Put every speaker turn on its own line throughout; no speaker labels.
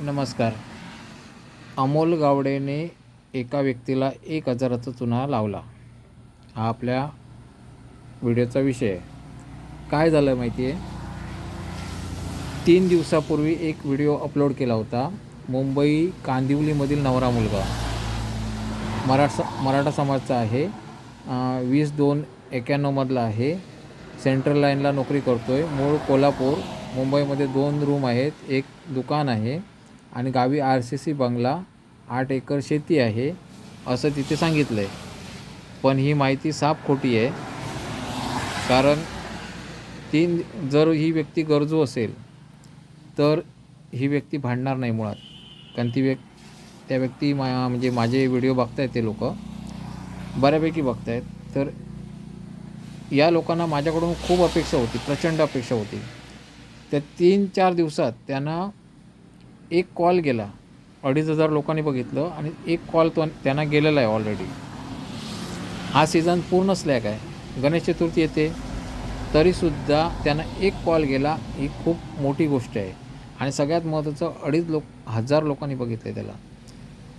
नमस्कार. अमोल गावडेने एका व्यक्तीला 1,000चा चुना लावला. हा आपल्या व्हिडिओचा विषय आहे. काय झालं माहिती आहे? 3 दिवसापूर्वी एक व्हिडिओ अपलोड केला होता. मुंबई कांदिवलीमधील नवरा मुलगा मराठा समाजाचा आहे. 20/2/91मधला आहे. सेंट्रल लाईनला नोकरी करतो आहे. मूळ कोल्हापूर. मुंबईमध्ये 2 रूम आहेत, एक दुकान आहे आणि गावी RCC बंगला, 8 एकर शेती आहे असं तिथे सांगितलं आहे. पण ही माहिती साफ खोटी आहे. कारण जर ही व्यक्ती गरजू असेल तर ही व्यक्ती भांडणार नाही मुळात. कारण त्या व्यक्ती म्हणजे माझे व्हिडिओ बघतायत, ते लोक बऱ्यापैकी बघतायत. तर या लोकांना माझ्याकडून खूप अपेक्षा होती, प्रचंड अपेक्षा होती. त्या 3-4 दिवसात त्यांना एक कॉल गेला. 2,500 लोकांनी बघितलं आणि एक कॉल त्यांना गेलेला आहे ऑलरेडी. हा सीझन पूर्ण स्लॅक आहे. गणेश चतुर्थी येते तरीसुद्धा त्यांना एक कॉल गेला. ही खूप मोठी गोष्ट आहे. आणि सगळ्यात महत्त्वाचं 2,500 लोकांनी बघितलं त्याला.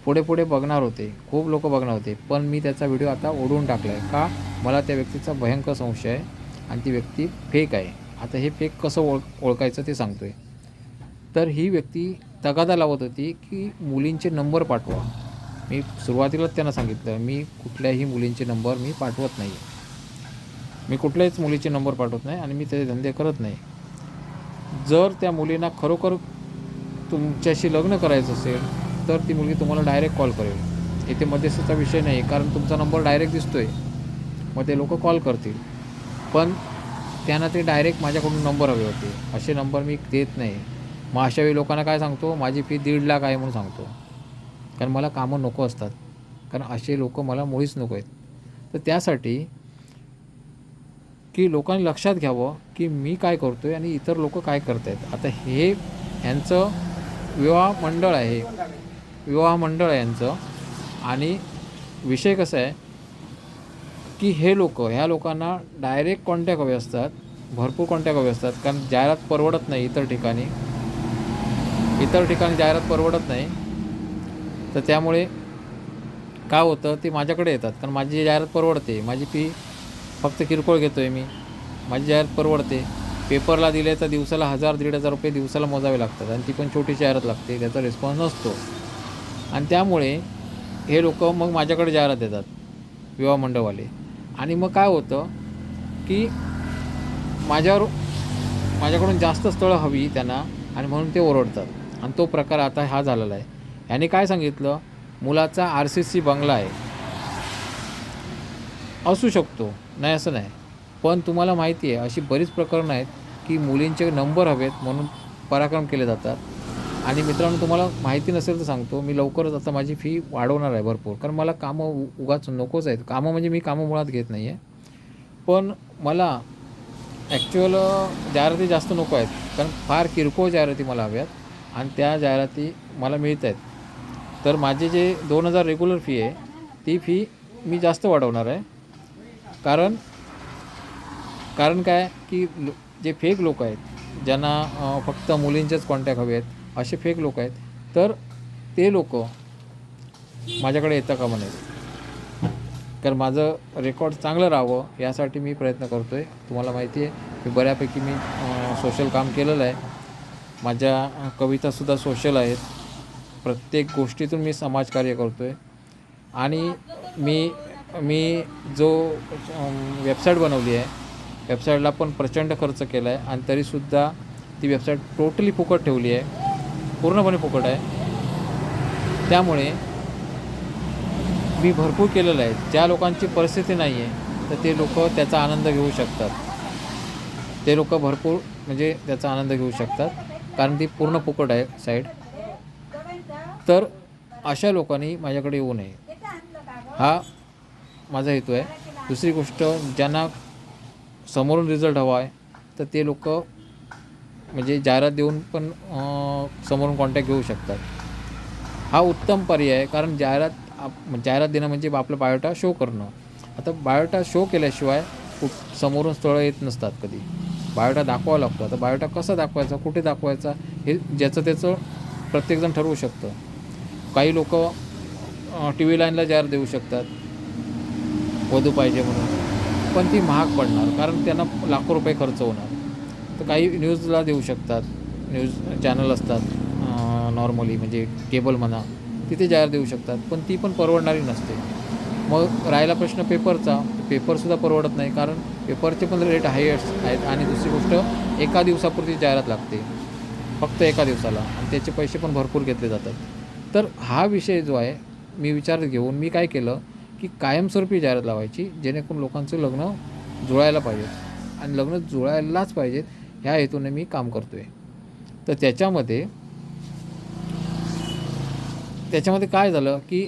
पुढे बघणार होते, खूप लोक बघणार होते, पण मी त्याचा व्हिडिओ आता ओढून टाकला आहे. का? मला त्या व्यक्तीचा भयंकर संशय आहे आणि ती व्यक्ती फेक आहे. आता हे फेक कसं ओळखायचं ते सांगतो आहे. तर ही व्यक्ती तगादा लावत होती की मुलींचे नंबर पाठवा. मी सुरुवातीलाच त्यांना सांगितलं, मी कुठल्याही मुलींचे नंबर मी पाठवत नाही. मी कुठल्याच मुलीचे नंबर पाठवत नाही आणि मी त्याचे धंदे करत नाही. जर त्या मुलींना खरोखर तुमच्याशी लग्न करायचं असेल तर ती मुलगी तुम्हाला डायरेक्ट कॉल करेल. इथे मध्यस्थीचा विषय नाही, कारण तुमचा नंबर डायरेक्ट दिसतो आहे. मग ते लोक कॉल करतील. पण त्यांना ते डायरेक्ट माझ्याकडून नंबर हवे होते. असे नंबर मी देत नाही. मग अशावेळी लोकांना काय सांगतो, माझी फी 1.5 लाख आहे म्हणून सांगतो. कारण मला कामं नको असतात. कारण असे लोक मला मुळीच नको आहेत. तर त्यासाठी की लोकांनी लक्षात घ्यावं की मी काय करतो आहे आणि इतर लोक काय करत आहेत. आता हे यांचं विवाह मंडळ आहे यांचं. आणि विषय कसा आहे की ह्या लोकांना डायरेक्ट कॉन्टॅक्ट हवे असतात, भरपूर कॉन्टॅक्ट हवे असतात. कारण जाहिरात परवडत नाही इतर ठिकाणी जाहिरात परवडत नाही. तर त्यामुळे काय होतं, ते माझ्याकडे येतात. कारण माझी जाहिरात परवडते. माझी फी फक्त किरकोळ घेतो आहे मी. माझी जाहिरात परवडते. पेपरला दिले तर दिवसाला 1,000-1,500 रुपये दिवसाला मोजावे लागतात आणि ती पण छोटी जाहिरात लागते, त्याचा रिस्पॉन्स नसतो. आणि त्यामुळे हे लोक मग माझ्याकडे जाहिरात देतात, विवाह मंडळवाले. आणि मग काय होतं की माझ्याकडून जास्त स्थळं हवी त्यांना आणि म्हणून ते ओरडतात. आणि तो प्रकार आता हा झालेला आहे. याने काय सांगितलं, मुलाचा RCC बंगला आहे. असू शकतो, नाही असं नाही. पण तुम्हाला माहिती आहे अशी बरीच प्रकरणं आहेत की मुलींचे नंबर हवेत म्हणून पराक्रम केले जातात. आणि मित्रांनो, तुम्हाला माहिती नसेल तर सांगतो, मी लवकरच आता माझी फी वाढवणार आहे भरपूर. कारण मला कामं उगाच नकोच आहेत. कामं म्हणजे मी कामं मुळात घेत नाही आहे. पण मला ॲक्च्युअल जाहिराती जास्त नको आहेत. कारण फार किरकोळ जाहिराती मला हव्यात आणि त्या जाहिराती मला मिळत आहेत. तर माझे जे 2,000 रेग्युलर फी आहे, ती फी मी जास्त वाढवणार आहे. कारण काय की जे फेक लोक आहेत, ज्यांना फक्त मुलींचेच कॉन्टॅक्ट हवे आहेत, असे फेक लोक आहेत, तर ते लोक माझ्याकडे येतं का म्हणे. कारण माझं रेकॉर्ड चांगलं राहावं यासाठी मी प्रयत्न करतो आहे. तुम्हाला माहिती आहे की बऱ्यापैकी मी सोशल काम केलेलं आहे. माझ्या कवितासुद्धा सोशल आहेत. प्रत्येक गोष्टीतून मी समाजकार्य करतो आहे. आणि मी जो वेबसाईट बनवली आहे, वेबसाईटला पण प्रचंड खर्च केला आहे आणि तरीसुद्धा ती वेबसाईट टोटली फुकट ठेवली आहे, पूर्णपणे फुकट आहे. त्यामुळे मी भरपूर केलेलं आहे. ज्या लोकांची परिस्थिती नाही आहे तर ते लोक त्याचा आनंद घेऊ शकतात. ते लोक भरपूर म्हणजे त्याचा आनंद घेऊ शकतात, कारण ती पूर्ण फुकट आहे साईट. तर अशा लोकांनी माझ्याकडे येऊ नये, हा माझा हेतू आहे. दुसरी गोष्ट, ज्यांना समोरून रिझल्ट हवा आहे तर ते लोक म्हणजे जाहिरात देऊन पण समोरून कॉन्टॅक्ट घेऊ शकतात. हा उत्तम पर्याय आहे. कारण जाहिरात देणं म्हणजे आपलं बायोटा शो करणं. आता बायोटा शो केल्याशिवाय समोरून स्थळं येत नसतात कधी. बायोटा दाखवावं लागतो. आता बायोटा कसा दाखवायचा, कुठे दाखवायचा, हे ज्याचं त्याचं प्रत्येकजण ठरवू शकतं. काही लोक TV लाईनला जाहिरात देऊ शकतात वधू पाहिजे म्हणून, पण ती महाग पडणार कारण त्यांना लाखो रुपये खर्च होणार. तर काही न्यूजला देऊ शकतात, न्यूज चॅनल असतात नॉर्मली म्हणजे केबल म्हणा, तिथे जाहिरात देऊ शकतात, पण ती पण परवडणारी नसते. मग राहिला प्रश्न पेपरचा, पेपरसुद्धा परवडत नाही कारण पेपरचे पण रेट हायस्ट आहेत. आणि दुसरी गोष्ट, एका दिवसापुरती जाहिरात लागते, फक्त एका दिवसाला, आणि त्याचे पैसे पण भरपूर घेतले जातात. तर हा विषय जो आहे मी विचारात घेऊन मी काय केलं की कायमस्वरूपी जाहिरात लावायची, जेणेकरून लोकांचं लग्न जुळायला पाहिजेत आणि लग्न जुळायलाच पाहिजेत, ह्या हेतूने मी काम करतो आहे. तर त्याच्यामध्ये काय झालं की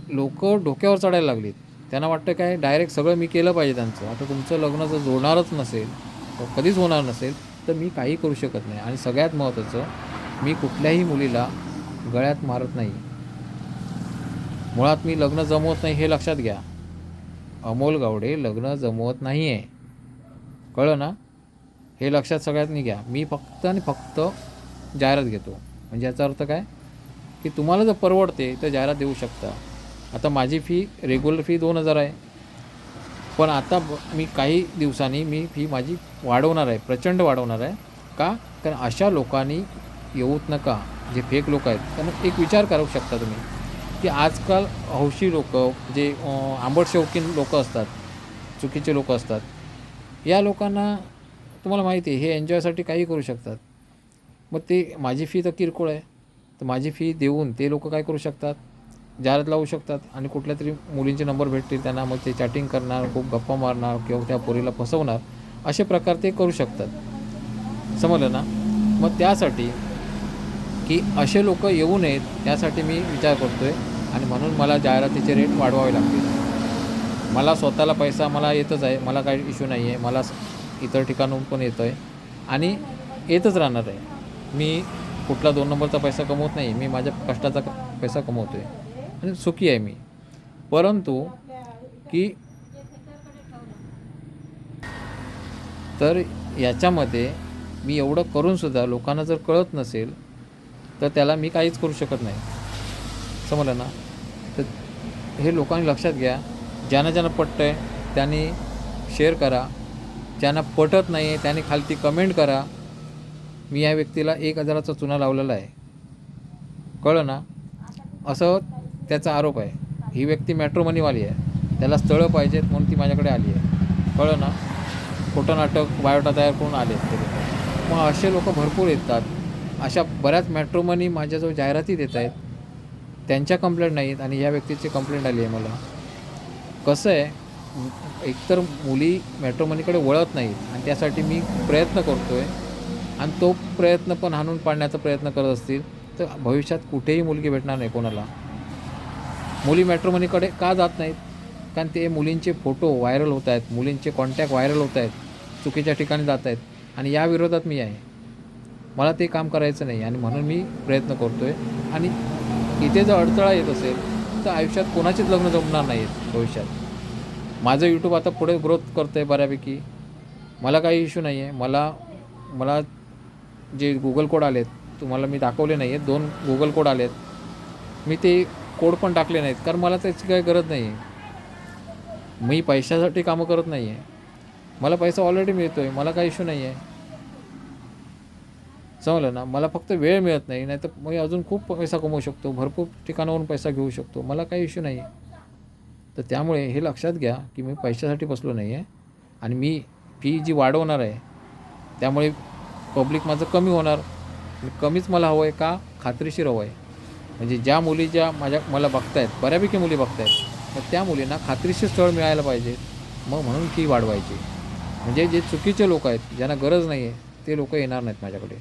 लोक डोक्यावर चढायला लागलीत. त्यांना वाटतं काय डायरेक्ट सगळं मी केलं पाहिजे त्यांचं. आता तुमचं लग्न जर जुळणारच नसेल, कधीच होणार नसेल, तर मी काही करू शकत नाही. आणि सगळ्यात महत्त्वाचं, मी कुठल्याही मुलीला गळ्यात मारत नाही. मुळात मी लग्न जमवत नाही हे लक्षात घ्या. अमोल गावडे लग्न जमवत नाही आहे, कळलं ना? हे लक्षात सगळ्यांनी घ्या. मी फक्त आणि फक्त जाहिरात घेतो. म्हणजे याचा अर्थ काय की तुम्हाला जर परवडते तर जाहिरात देऊ शकता. आता माझी फी रेग्युलर फी 2,000 आहे, पण आता मी काही दिवसांनी मी फी माझी वाढवणार आहे, प्रचंड वाढवणार आहे. का? कारण अशा लोकांनी येऊत नका, जे फेक लोक आहेत. त्यांना एक विचार करू शकता तुम्ही की आजकाल हौशी लोक, जे आंबट शौकीन लोक असतात, चुकीचे लोक असतात, या लोकांना तुम्हाला माहिती आहे हे एन्जॉयसाठी काही करू शकतात. मग ते माझी फी तर किरकोळ आहे, तर माझी फी देऊन ते लोक काय करू शकतात, जाहिरात लावू शकतात आणि कुठल्या तरी मुलींचे नंबर भेटतील त्यांना, मग ते चॅटिंग करणार, खूप गप्पा मारणार किंवा त्या पोरीला फसवणार, असे प्रकार ते करू शकतात. समजलं ना? मग त्यासाठी की असे लोक येऊ नयेत त्यासाठी मी विचार करतो आहे, आणि म्हणून मला जाहिरातीचे रेट वाढवावे लागतील. मला स्वतःला पैसा मला येतच आहे, मला काही इश्यू नाही आहे, मला इतर ठिकाणून पण येतो आहे आणि येतच राहणार आहे. मी कुठला 2 नंबरचा पैसा कमवत नाही, मी माझ्या कष्टाचा पैसा कमवतो आहे आणि सुखी आहे मी. परंतु की तर याच्यामध्ये मी एवढं करूनसुद्धा लोकांना जर कळत नसेल तर त्याला मी काहीच करू शकत नाही. समजलं ना? तर हे लोकांनी लक्षात घ्या. ज्यांना ज्यांना पटतं आहे त्यांनी शेअर करा, ज्यांना पटत नाही आहे त्यांनी खालती कमेंट करा. मी या व्यक्तीला 1,000चा चुना लावलेला आहे, कळलं ना? असं त्याचा आरोप आहे. ही व्यक्ती मॅट्रोमनीवाली आहे, त्याला स्थळं पाहिजेत म्हणून ती माझ्याकडे आली आहे, कळलं ना? खोटं नाटक बायोटा तयार करून आले ते लोक. मग असे लोक भरपूर येतात. अशा बऱ्याच मॅट्रोमनी माझ्याजवळ जाहिराती देत आहेत, त्यांच्या कंप्लेंट नाहीत आणि या व्यक्तीची कंप्लेंट आली आहे मला. कसं आहे, एकतर मुली मॅट्रोमनीकडे वळत नाहीत आणि त्यासाठी मी प्रयत्न करतो आहे, आणि तो प्रयत्न पण हाणून पाडण्याचा प्रयत्न करत असतील तर भविष्यात कुठेही मुलगी भेटणार नाही कोणाला. मुली मॅट्रोमनीकडे का जात नाहीत? कारण ते मुलींचे फोटो व्हायरल होत आहेत, मुलींचे कॉन्टॅक्ट व्हायरल होत आहेत, चुकीच्या ठिकाणी जात आहेत, आणि या विरोधात मी आहे. मला ते काम करायचं नाही आणि म्हणून मी प्रयत्न करतो आहे. आणि इथे जर अडथळा येत असेल तर आयुष्यात कोणाचीच लग्न जमणार नाहीत भविष्यात. माझं यूट्यूब आता पुढे ग्रोथ करतं आहे बऱ्यापैकी, मला काही इश्यू नाही आहे. मला जे गुगल कोड आलेत तुम्हाला मी दाखवले नाही आहेत, 2 गुगल कोड आलेत, मी ते कोड पण टाकले नाहीत कारण मला त्याची काही गरज नाही आहे. मी पैशासाठी कामं करत नाही आहे, मला पैसा ऑलरेडी मिळतो आहे, मला काही इश्यू नाही आहे. समजलं ना? मला फक्त वेळ मिळत नाही, नाही तर मी अजून खूप पैसा कमवू शकतो, भरपूर ठिकाणावरून पैसा घेऊ शकतो, मला काही इश्यू नाही आहे. तर त्यामुळे हे लक्षात घ्या की मी पैशासाठी बसलो नाही आहे, आणि मी फी जी वाढवणार आहे त्यामुळे पब्लिक माझं कमी होणार. कमीच मला हवं आहे का? खात्रीशीर हवं आहे. म्हणजे ज्या मुली मला बघत आहेत, बऱ्यापैकी मुली बघत आहेत, तर त्या मुलींना खात्रीशीर स्थळ मिळायला पाहिजे. मग म्हणून फी वाढवायची. म्हणजे जे चुकीचे लोक आहेत, ज्यांना गरज नाही आहे, ते लोक येणार नाहीत माझ्याकडे.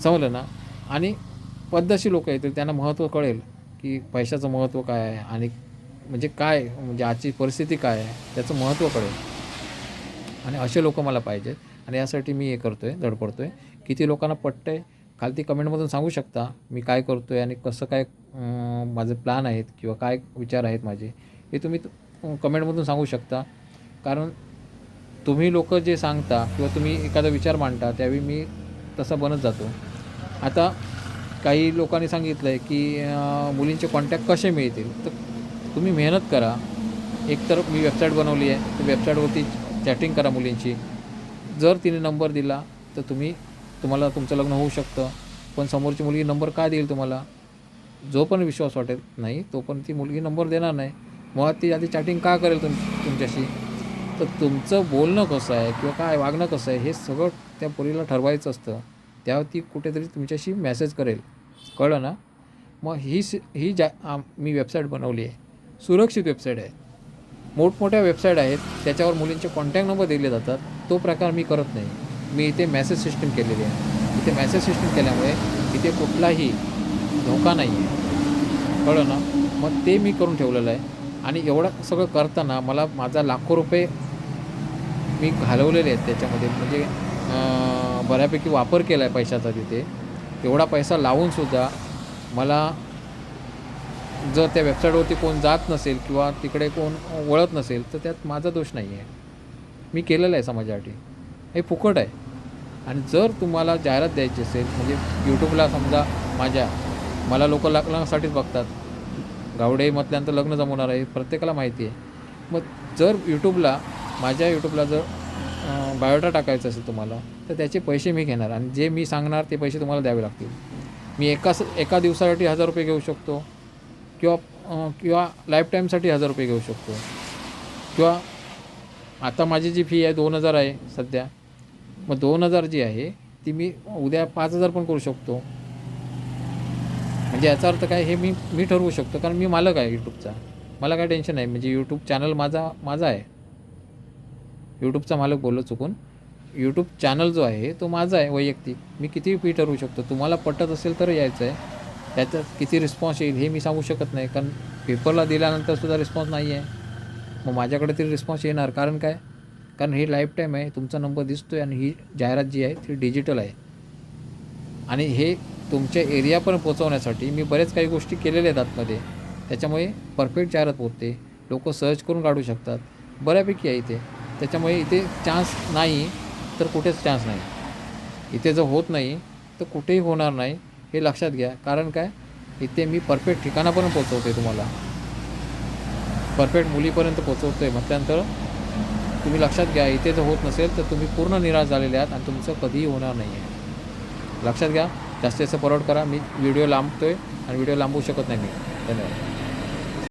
समजलं ना? आणि पद्धतशीर लोक आहेत, तर त्यांना महत्त्व कळेल की पैशाचं महत्त्व काय आहे, आणि म्हणजे काय, म्हणजे आजची परिस्थिती काय आहे त्याचं महत्त्व कळेल. आणि असे लोक मला पाहिजेत, आणि यासाठी मी हे करतो आहे, धडपडतो आहे. किती लोकांना पटतं आहे खालती कमेंटमधून सांगू शकता, मी काय करतो आहे आणि कसं काय माझे प्लॅन आहेत किंवा काय विचार आहेत माझे, हे तुम्ही कमेंटमधून सांगू शकता. कारण तुम्ही लोक जे सांगता किंवा तुम्ही एखादा विचार मांडता त्यावेळी मी तसा बनत जातो. आता काही लोकांनी सांगितलं आहे की मुलींचे कॉन्टॅक्ट कसे मिळतील. तर तुम्ही मेहनत करा. एक तर मी वेबसाईट बनवली आहे, तर वेबसाईटवरती चॅटिंग करा मुलींची. जर तिने नंबर दिला तर तुम्हाला तुमचं लग्न होऊ शकतं. पण समोरची मुलगी नंबर का देईल तुम्हाला? जो पण विश्वास वाटेल नाही तो पण ती मुलगी नंबर देणार नाही. मुळात ती आधी चॅटिंग का करेल तुमच्याशी? तर तुमचं बोलणं कसं आहे किंवा काय वागणं कसं आहे हे सगळं त्या पोरीला ठरवायचं असतं. तेव्हा ती कुठेतरी तुमच्याशी मेसेज करेल. कळलं ना? मग ही मी वेबसाईट बनवली आहे. सुरक्षित वेबसाईट आहे. मोठमोठ्या वेबसाईट आहेत त्याच्यावर मुलींचे कॉन्टॅक्ट नंबर दिले जातात. तो प्रकार मी करत नाही. मी इथे मेसेज सिस्टम केलेली आहे. इथे मेसेज सिस्टम केल्यामुळे इथे कुठलाही धोका नाही आहे. कळलं ना? मग ते मी करून ठेवलेलं आहे. आणि एवढं सगळं करताना मला माझा लाखो रुपये मी घालवलेले आहेत त्याच्यामध्ये. म्हणजे बऱ्यापैकी वापर केला आहे पैशाचा तिथे. एवढा पैसा लावूनसुद्धा मला जर त्या वेबसाईटवरती कोण जात नसेल किंवा तिकडे कोण वळत नसेल तर त्यात माझा दोष नाही आहे. मी केलेलं आहे समाजासाठी. हे फुकट आहे. आणि जर तुम्हाला जाहिरात द्यायची असेल म्हणजे यूट्यूबला समजा मला लोक लग्नासाठीच बघतात. गावडे म्हटल्यानंतर लग्न जमवणार आहे प्रत्येकाला माहिती आहे. मग जर माझ्या यूट्यूबला जर बायोडा टाकायचा असेल तुम्हाला तर त्याचे पैसे मी घेणार आणि जे मी सांगणार ते पैसे तुम्हाला द्यावे लागतील. मी एका दिवसासाठी 1000 रुपये घेऊ शकतो किंवा लाईफ टाईमसाठी 1000 रुपये घेऊ शकतो. किंवा आता माझी जी फी आहे 2000 आहे सध्या. मग 2000 जी आहे ती मी उद्या 5000 पण करू शकतो. म्हणजे याचा अर्थ काय हे मी ठरवू शकतो कारण मी मालक आहे यूट्यूबचा. मला काय टेन्शन नाही. म्हणजे यूट्यूब चॅनल माझा आहे. यूट्यूबचा मालक बोललो चुकून. यूट्यूब चॅनल जो आहे तो माझा आहे वैयक्तिक. मी किती फी ठरवू शकतो. तुम्हाला पटत असेल तर यायचं आहे. त्याच्यात किती रिस्पॉन्स येईल हे मी सांगू शकत नाही कारण पेपरला दिल्यानंतरसुद्धा रिस्पॉन्स नाही आहे. मग माझ्याकडे तरी रिस्पॉन्स येणार. कारण काय? कारण हे लाईफ टाईम आहे. तुमचा नंबर दिसतो आहे आणि ही जाहिरात जी आहे ती डिजिटल आहे. आणि हे तुमच्या एरियापर्यंत पोहोचवण्यासाठी मी बरेच काही गोष्टी केलेल्या आहेत आतमध्ये. त्याच्यामुळे परफेक्ट जाहिरात पोहोचते. लोक सर्च करून काढू शकतात. बऱ्यापैकी आहे इथे. त्याच्यामुळे इथे चान्स नाही तर कुठेच चान्स नाही. इथे जर होत नाही तर कुठेही होणार नाही हे लक्षात घ्या. कारण काय? इथे मी परफेक्ट ठिकाणापर्यंत पोहोचवतो आहे तुम्हाला. परफेक्ट मुलीपर्यंत पोहोचवतो आहे. म्हटल्यानंतर तुम्ही लक्षात घ्या इथे जर होत नसेल तर तुम्ही पूर्ण निराश झालेले आहात आणि तुमचं कधीही होणार नाही आहे. लक्षात घ्या. जास्तीत जास्त फॉरवर्ड करा. मी व्हिडिओ लांबतो आहे आणि व्हिडिओ लांबवू शकत नाही मी. धन्यवाद.